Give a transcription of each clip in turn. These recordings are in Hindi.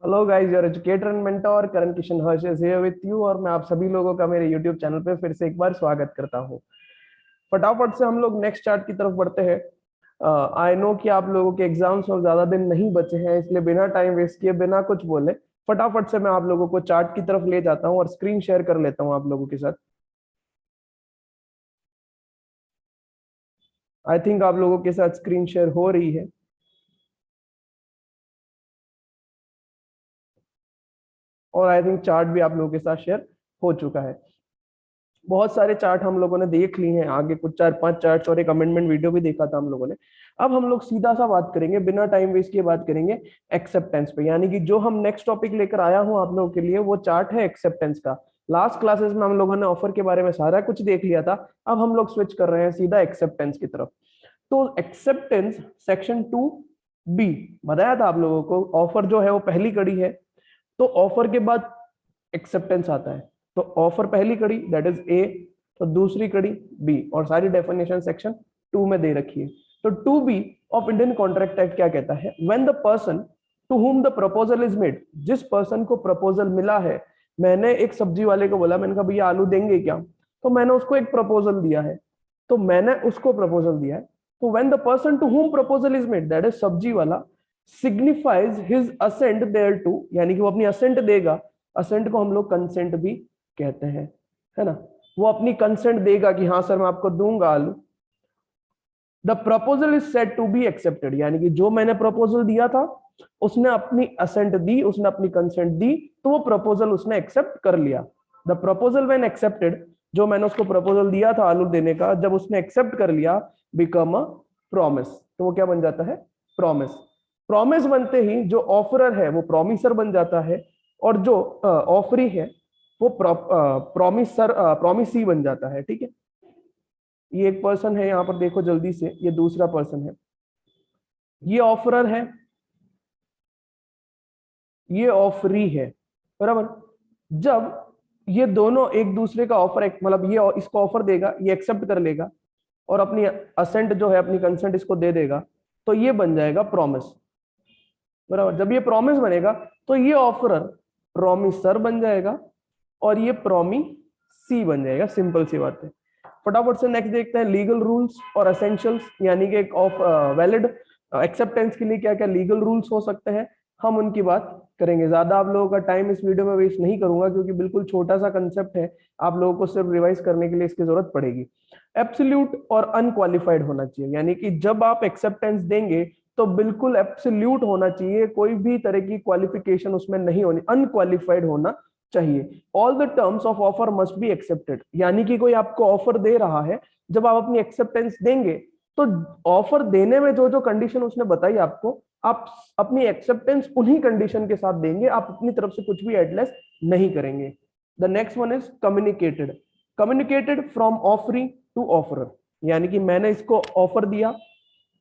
Hello guys, your educator and mentor Karan Kishan Harsh is here with you. और मैं आप सभी लोगों का मेरे यूट्यूब चैनल पे फिर से एक बार स्वागत करता हूँ। फटाफट से हम लोग नेक्स्ट चार्ट की तरफ बढ़ते हैं। आई नो कि आप लोगों के एग्जाम्स और ज्यादा दिन नहीं बचे हैं, इसलिए बिना टाइम वेस्ट किए, बिना कुछ बोले फटाफट से मैं आप लोगों को चार्ट की तरफ ले जाता हूँ और स्क्रीन शेयर कर लेता हूँ आप लोगों के साथ। आई थिंक आप लोगों के साथ स्क्रीन शेयर हो रही है और आई थिंक चार्ट भी आप लोगों के साथ शेयर हो चुका है। बहुत सारे चार्ट हम लोगों ने देख लिए हैं, आगे कुछ 4-5 चार्ट और एक अमेंडमेंट वीडियो भी देखा था हम लोगों ने। अब हम लोग सीधा सा बात करेंगे, बिना टाइम वेस्ट किए बात करेंगे एक्सेप्टेंस पे। यानी कि जो हम नेक्स्ट टॉपिक लेकर आया हूं आप लोगों के लिए, वो चार्ट है एक्सेप्टेंस का। लास्ट क्लासेस में हम लोगों ने ऑफर के बारे में सारा कुछ देख लिया था। अब हम लोग स्विच कर रहे हैं सीधा एक्सेप्टेंस की तरफ। तो एक्सेप्टेंस सेक्शन 2B बताया था आप लोगों को। ऑफर जो है वो पहली कड़ी है, तो ऑफर के बाद एक्सेप्टेंस आता है। तो ऑफर पहली कड़ी दैट इज ए, तो दूसरी कड़ी बी, और सारी डेफिनेशन सेक्शन 2 में दे रखी है। तो 2B of Indian contract act क्या कहता है? When the person to whom the proposal is made, जिस पर्सन को प्रपोजल मिला है। मैंने एक सब्जी वाले को बोला, मैंने कहा भैया आलू देंगे क्या? तो मैंने उसको एक प्रपोजल दिया है, तो मैंने उसको प्रपोजल दिया है। तो when the person to whom proposal is made, that is सब्जी वाला, signifies his assent thereto, यानी कि वो अपनी असेंट देगा। असेंट को हम लोग कंसेंट भी कहते हैं, है ना। वो अपनी कंसेंट देगा कि हाँ सर मैं आपको दूंगा आलू। The proposal is said to be accepted, यानी कि जो मैंने प्रपोजल दिया था उसने अपनी असेंट दी, उसने अपनी कंसेंट दी, तो वो प्रपोजल उसने एक्सेप्ट कर लिया। द प्रपोजल व्हेन एक्सेप्टेड, जो मैंने उसको प्रपोजल दिया था आलू देने का, जब उसने एक्सेप्ट कर लिया, बिकम अ प्रॉमिस। तो वो क्या बन जाता है? प्रॉमिस। प्रॉमिस बनते ही जो ऑफरर है वो प्रॉमिसर बन जाता है, और जो ऑफरी है वो प्रॉमिसी बन जाता है। ठीक है, ये एक पर्सन है यहाँ पर, देखो जल्दी से, ये दूसरा पर्सन है, ये ऑफरर है, ये ऑफरी है, बराबर। जब ये दोनों एक दूसरे का ऑफर, मतलब ये इसको ऑफर देगा, ये एक्सेप्ट कर लेगा और अपनी असेंट जो है, अपनी कंसेंट इसको दे देगा, तो ये बन जाएगा प्रॉमिस, बराबर। जब ये प्रॉमिस बनेगा तो ये ऑफरर प्रॉमिसर बन जाएगा और ये प्रॉमी सी बन जाएगा। सिंपल सी बात है। फटाफट से नेक्स्ट देखते हैं लीगल रूल्स और एसेंशियल्स, यानी कि एक ऑफ वैलिड एक्सेप्टेंस के लिए क्या क्या लीगल रूल्स हो सकते हैं, हम उनकी बात करेंगे। ज्यादा आप लोगों का टाइम इस वीडियो में वेस्ट नहीं करूंगा, क्योंकि बिल्कुल छोटा सा कंसेप्ट है, आप लोगों को सिर्फ रिवाइज करने के लिए इसकी जरूरत पड़ेगी। एब्सोल्यूट और अनक्वालिफाइड होना चाहिए, यानी कि जब आप एक्सेप्टेंस देंगे तो बिल्कुल एब्सोल्यूट होना चाहिए, कोई भी तरह की क्वालिफिकेशन उसमें नहीं होनी, अनक्वालिफाइड होना चाहिए। All the terms of offer must be accepted, यानी कि कोई आपको ऑफर दे रहा है, जब आप अपनी एक्सेप्टेंस देंगे तो ऑफर देने में जो जो कंडीशन उसने बताई आपको, आप अपनी एक्सेप्टेंस उन्हीं कंडीशन के साथ देंगे, आप अपनी तरफ से कुछ भी एडलेस नहीं करेंगे। The next one is communicated. Communicated from offeree to offerer, यानी कि मैंने इसको ऑफर दिया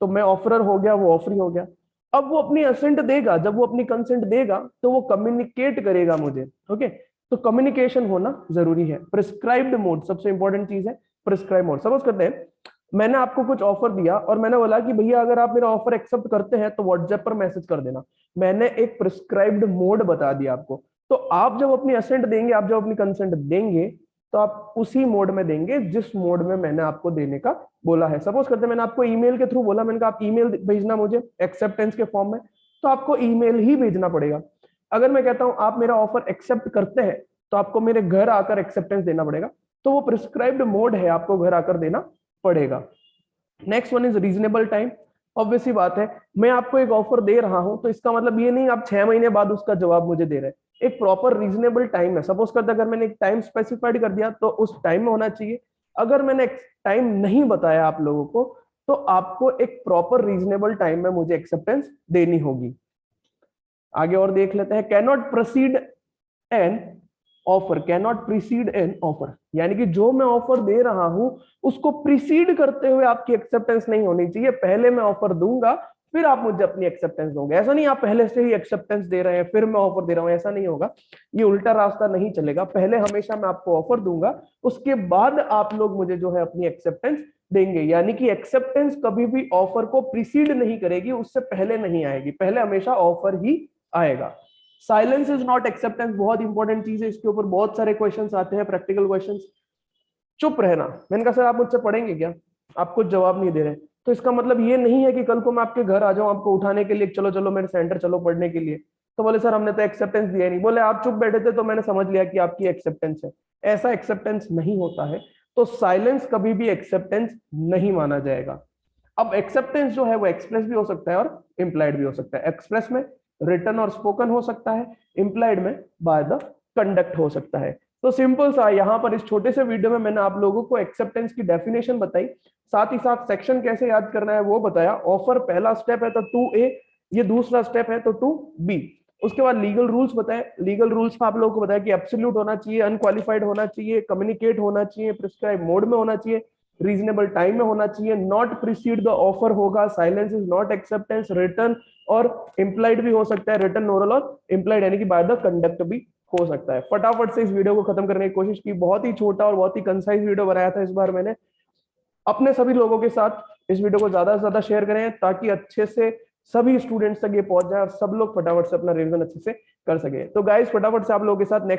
तो मैं ऑफरर हो गया, वो ऑफरी हो गया। अब वो अपनी असेंट देगा, जब वो अपनी कंसेंट देगा तो वो कम्युनिकेट करेगा मुझे। ओके, तो कम्युनिकेशन होना जरूरी है। प्रिस्क्राइब्ड मोड सबसे इंपॉर्टेंट चीज है। प्रिस्क्राइब मोड, सपोज करते हैं मैंने आपको कुछ ऑफर दिया और मैंने बोला कि भैया अगर आप मेरा ऑफर एक्सेप्ट करते हैं तो व्हाट्सएप पर मैसेज कर देना। मैंने एक प्रिस्क्राइब्ड मोड बता दिया आपको। तो आप जब अपनी असेंट देंगे, आप जब अपनी कंसेंट देंगे, तो आप उसी मोड में देंगे जिस मोड में मैंने आपको देने का बोला है। सपोज करते हैं मैंने आपको ईमेल के थ्रू बोला, मैंने कहा आप ईमेल भेजना मुझे एक्सेप्टेंस के फॉर्म में, तो आपको ईमेल ही भेजना पड़ेगा। अगर मैं कहता हूं आप मेरा ऑफर एक्सेप्ट करते हैं, तो आपको मेरे घर आकर एक्सेप्टेंस देना पड़ेगा। तो वो प्रिस्क्राइब्ड मोड है, आपको घर आकर देना पड़ेगा। Next one is reasonable time. Obvious सी बात है, मैं आपको एक ऑफर दे रहा हूं तो इसका मतलब ये नहीं आप 6 महीने बाद उसका जवाब मुझे दे रहे हैं। एक प्रॉपर रीजनेबल टाइम है। सपोज करते अगर मैंने एक टाइम स्पेसिफाइड कर दिया तो उस टाइम में होना चाहिए। अगर मैंने टाइम नहीं बताया आप लोगों को, तो आपको एक प्रॉपर रीजनेबल टाइम में मुझे एक्सेप्टेंस देनी होगी। आगे और देख लेते हैं। Cannot proceed an offer, cannot preceded an offer, यानी कि जो मैं ऑफर दे रहा हूं उसको प्रीसीड करते हुए आपकी एक्सेप्टेंस नहीं होनी चाहिए। पहले मैं ऑफर दूंगा, फिर आप मुझे अपनी एक्सेप्टेंस दोगे। ऐसा नहीं आप पहले से ही एक्सेप्टेंस दे रहे हैं फिर मैं ऑफर दे रहा हूं, ऐसा नहीं होगा। ये उल्टा रास्ता नहीं चलेगा। पहले हमेशा मैं आपको ऑफर दूंगा, उसके बाद आप लोग मुझे जो है अपनी एक्सेप्टेंस देंगे। यानी कि एक्सेप्टेंस कभी भी ऑफर को प्रीसीड नहीं करेगी, उससे पहले नहीं आएगी, पहले हमेशा ऑफर ही आएगा। साइलेंस इज नॉट एक्सेप्टेंस, बहुत इंपॉर्टेंट चीज है, इसके ऊपर बहुत सारे क्वेश्चंस आते हैं, प्रैक्टिकल क्वेश्चंस। चुप रहना, मैंने कहा सर आप मुझसे पढ़ेंगे क्या, आप कुछ जवाब नहीं दे रहे, तो इसका मतलब ये नहीं है कि कल को मैं आपके घर आ जाऊं आपको उठाने के लिए, चलो चलो मेरे सेंटर चलो पढ़ने के लिए, तो बोले सर हमने तो एक्सेप्टेंस दिया ही नहीं, बोले आप चुप बैठे थे तो मैंने समझ लिया कि आपकी एक्सेप्टेंस है। ऐसा एक्सेप्टेंस नहीं होता है, तो साइलेंस कभी भी एक्सेप्टेंस नहीं माना जाएगा। अब एक्सेप्टेंस जो है वो एक्सप्रेस भी हो सकता है और इम्प्लाइड भी हो सकता है। एक्सप्रेस में रिटन और स्पोकन हो सकता है, इम्प्लाइड में बाय द कंडक्ट हो सकता है। तो सिंपल सा यहाँ पर इस छोटे से वीडियो में मैंने आप लोगों को एक्सेप्टेंस की डेफिनेशन बताई, साथ ही साथ सेक्शन कैसे याद करना है वो बताया। ऑफर पहला स्टेप है तो 2A, ये दूसरा स्टेप है तो 2B। उसके बाद लीगल रूल्स बताए, लीगल रूल्स में आप लोगों को बताया कि एब्सोल्यूट होना चाहिए, अनक्वालिफाइड होना चाहिए, कम्युनिकेट होना चाहिए, प्रिस्क्राइब मोड में होना चाहिए, रीजनेबल टाइम में होना चाहिए, नॉट प्रीसीड द ऑफर होगा, silence is not acceptance, return और इम्प्लाइड भी हो सकता है, रिटर्न ओरल और इम्प्लाइड यानी कि बाय द कंडक्ट भी हो सकता है। फटाफट से इस वीडियो को खत्म करने की कोशिश की, बहुत ही छोटा और बहुत ही कंसाइज वीडियो बनाया था इस बार मैंने। अपने सभी लोगों के साथ इस वीडियो को ज्यादा से ज्यादा शेयर करें ताकि अच्छे से सभी स्टूडेंट्स तक ये पहुंच जाए और सब लोग फटाफट से अपना रिवीजन अच्छे से कर सके। तो गाइस फटाफट से आप लोगों के साथ नेक्स्ट